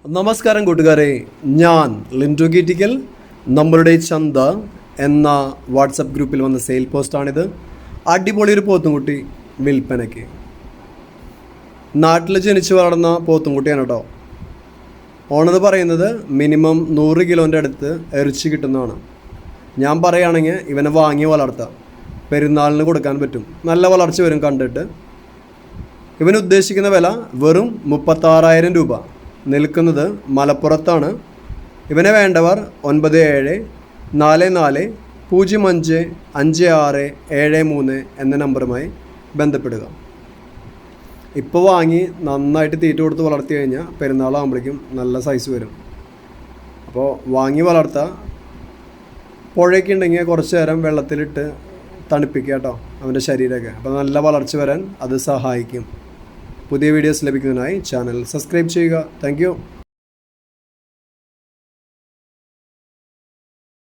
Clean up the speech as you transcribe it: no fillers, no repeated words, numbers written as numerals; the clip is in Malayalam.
നമസ്കാരം കൂട്ടുകാരെ, ഞാൻ ലിൻഡു ഗീറ്റിക്കൽ. നമ്മളുടെ ചന്ത എന്ന വാട്സപ്പ് ഗ്രൂപ്പിൽ വന്ന സെയിൽ പോസ്റ്റാണിത്. അടിപൊളി ഒരു പോത്തുംകുട്ടി വിൽപ്പനയ്ക്ക്. നാട്ടിൽ ജനിച്ചു വളർന്ന പോത്തുംകുട്ടിയാണ് കേട്ടോ. ഓണത് പറയുന്നത് മിനിമം 100 കിലോൻ്റെ അടുത്ത് ഇറച്ചി കിട്ടുന്നതാണ്. ഞാൻ പറയുകയാണെങ്കിൽ ഇവനെ വാങ്ങി വളർത്താം, പെരുന്നാളിന് കൊടുക്കാൻ പറ്റും, നല്ല വളർച്ച വരും കണ്ടിട്ട്. ഇവന് ഉദ്ദേശിക്കുന്ന വില വെറും 36,000 രൂപ. നിൽക്കുന്നത് മലപ്പുറത്താണ്. ഇവനെ വേണ്ടവർ 9744055673 എന്ന നമ്പറുമായി ബന്ധപ്പെടുക. ഇപ്പോൾ വാങ്ങി നന്നായിട്ട് തീറ്റ കൊടുത്ത് വളർത്തി കഴിഞ്ഞാൽ പെരുന്നാളാകുമ്പോഴേക്കും നല്ല സൈസ് വരും. അപ്പോൾ വാങ്ങി വളർത്തുക. പുഴയൊക്കെ ഉണ്ടെങ്കിൽ കുറച്ച് നേരം വെള്ളത്തിലിട്ട് തണുപ്പിക്കുക കേട്ടോ അവൻ്റെ ശരീരമൊക്കെ. അപ്പോൾ നല്ല വളർച്ച വരാൻ അത് സഹായിക്കും. പുതിയ വീഡിയോസ് ലഭിക്കുന്നതിനായി ചാനൽ സബ്സ്ക്രൈബ് ചെയ്യുക. Thank you.